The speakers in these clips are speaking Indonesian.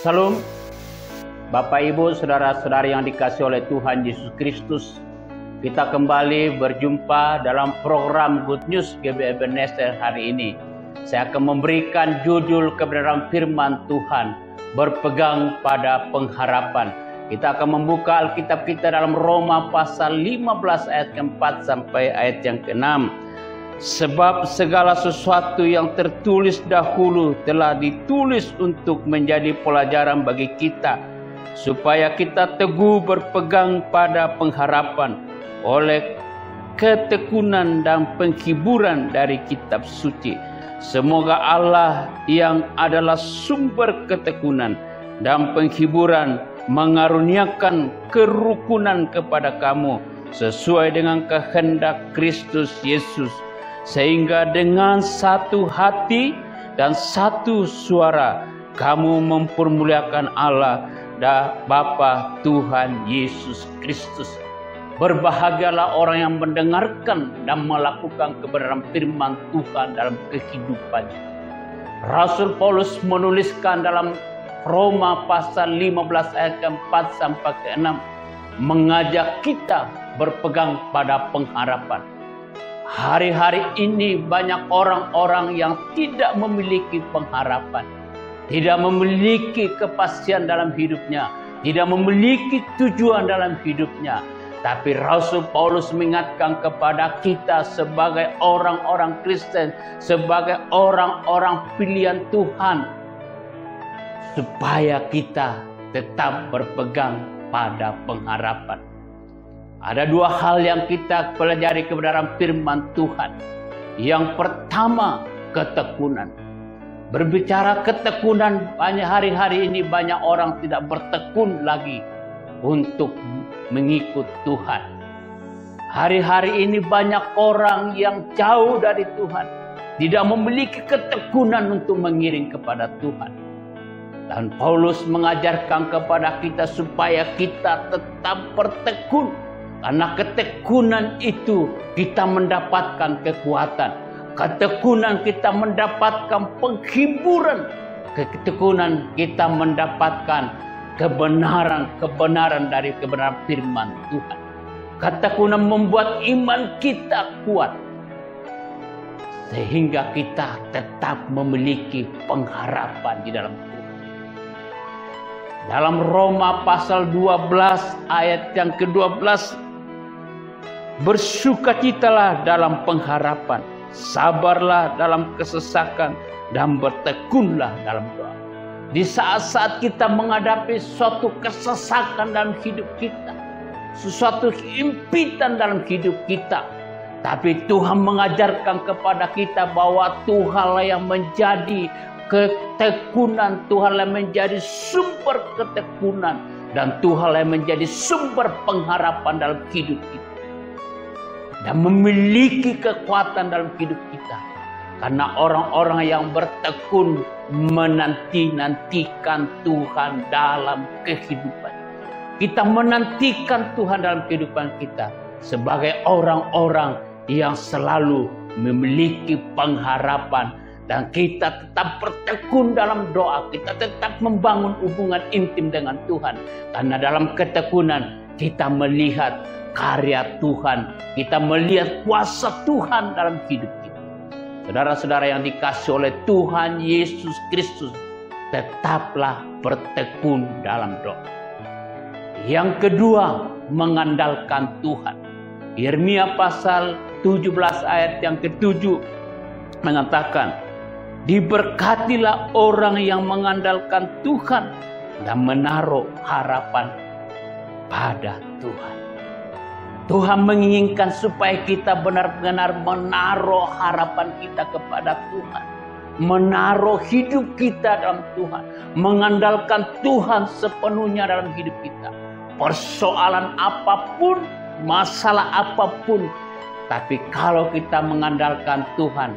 Salam, Bapak Ibu, saudara-saudari yang dikasihi oleh Tuhan Yesus Kristus. Kita kembali berjumpa dalam program Good News GBI Ebenezer hari ini. Saya akan memberikan judul kebenaran firman Tuhan, berpegang pada pengharapan. Kita akan membuka Alkitab kita dalam Roma pasal 15 ayat ke-4 sampai ayat yang ke-6. Sebab segala sesuatu yang tertulis dahulu telah ditulis untuk menjadi pelajaran bagi kita, supaya kita teguh berpegang pada pengharapan oleh ketekunan dan penghiburan dari kitab suci. Semoga Allah yang adalah sumber ketekunan dan penghiburan mengaruniakan kerukunan kepada kamu sesuai dengan kehendak Kristus Yesus, sehingga dengan satu hati dan satu suara kamu mempermuliakan Allah dan Bapa Tuhan Yesus Kristus. Berbahagialah orang yang mendengarkan dan melakukan kebenaran firman Tuhan dalam kehidupannya. Rasul Paulus menuliskan dalam Roma pasal 15 ayat ke-4 sampai ke-6, mengajak kita berpegang pada pengharapan. Hari-hari ini banyak orang-orang yang tidak memiliki pengharapan, tidak memiliki kepastian dalam hidupnya, tidak memiliki tujuan dalam hidupnya. Tapi Rasul Paulus mengingatkan kepada kita sebagai orang-orang Kristen, sebagai orang-orang pilihan Tuhan, supaya kita tetap berpegang pada pengharapan. Ada dua hal yang kita pelajari kebenaran firman Tuhan. Yang pertama, ketekunan. Berbicara ketekunan, banyak hari-hari ini banyak orang tidak bertekun lagi untuk mengikut Tuhan. Hari-hari ini banyak orang yang jauh dari Tuhan, tidak memiliki ketekunan untuk mengiring kepada Tuhan. Dan Paulus mengajarkan kepada kita supaya kita tetap bertekun. Karena ketekunan itu kita mendapatkan kekuatan. Ketekunan kita mendapatkan penghiburan. Ketekunan kita mendapatkan kebenaran dari kebenaran firman Tuhan. Ketekunan membuat iman kita kuat, sehingga kita tetap memiliki pengharapan di dalam Tuhan. Dalam Roma pasal 12 ayat yang ke-12, bersukacitalah dalam pengharapan, sabarlah dalam kesesakan, dan bertekunlah dalam doa. Di saat-saat kita menghadapi suatu kesesakan dalam hidup kita, sesuatu impitan dalam hidup kita, tapi Tuhan mengajarkan kepada kita bahwa Tuhanlah yang menjadi ketekunan, Tuhanlah yang menjadi sumber ketekunan, dan Tuhanlah yang menjadi sumber pengharapan dalam hidup kita, dan memiliki kekuatan dalam hidup kita. Karena orang-orang yang bertekun menanti-nantikan Tuhan dalam kehidupan. Kita menantikan Tuhan dalam kehidupan kita sebagai orang-orang yang selalu memiliki pengharapan. Dan kita tetap bertekun dalam doa. Kita tetap membangun hubungan intim dengan Tuhan. Karena dalam ketekunan kita melihat karya Tuhan. Kita melihat kuasa Tuhan dalam hidup kita. Saudara-saudara yang dikasihi oleh Tuhan Yesus Kristus, tetaplah bertekun dalam doa. Yang kedua, mengandalkan Tuhan. Yeremia pasal 17 ayat yang ke-7 mengatakan, diberkatilah orang yang mengandalkan Tuhan dan menaruh harapan pada Tuhan. Tuhan menginginkan supaya kita benar-benar menaruh harapan kita kepada Tuhan. Menaruh hidup kita dalam Tuhan. Mengandalkan Tuhan sepenuhnya dalam hidup kita. Persoalan apapun, masalah apapun. Tapi kalau kita mengandalkan Tuhan,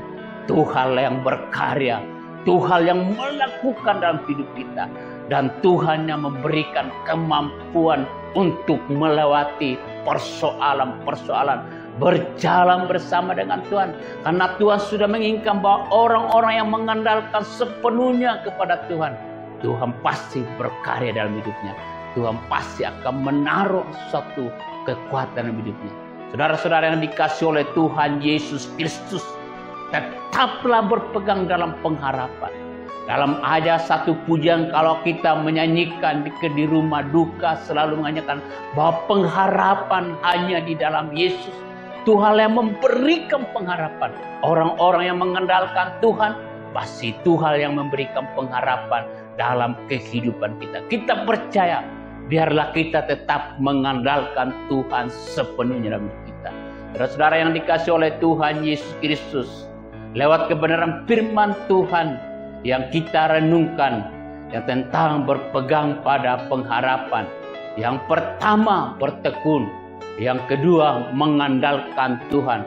Tuhan yang berkarya, Tuhan yang melakukan dalam hidup kita, dan Tuhan yang memberikan kemampuan untuk melewati persoalan-persoalan, berjalan bersama dengan Tuhan. Karena Tuhan sudah menginginkan bahwa orang-orang yang mengandalkan sepenuhnya kepada Tuhan Tuhan pasti berkarya dalam hidupnya. Tuhan pasti akan menaruh suatu kekuatan dalam hidupnya. Saudara-saudara yang dikasihi oleh Tuhan Yesus Kristus, tetaplah berpegang dalam pengharapan. Dalam ada satu pujian kalau kita menyanyikan di rumah duka selalu menyanyikan bahwa pengharapan hanya di dalam Yesus. Tuhan yang memberikan pengharapan. Orang-orang yang mengandalkan Tuhan, pasti Tuhan yang memberikan pengharapan dalam kehidupan kita. Kita percaya, biarlah kita tetap mengandalkan Tuhan sepenuhnya dalam hidup kita. Saudara-saudara yang dikasihi oleh Tuhan Yesus Kristus, lewat kebenaran firman Tuhan yang kita renungkan, yang tentang berpegang pada pengharapan. Yang pertama, bertekun. Yang kedua, mengandalkan Tuhan.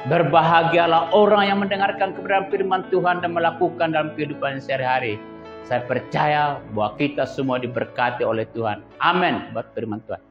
Berbahagialah orang yang mendengarkan kebenaran firman Tuhan dan melakukan dalam kehidupan sehari-hari. Saya percaya bahwa kita semua diberkati oleh Tuhan. Amin. Buat firman Tuhan.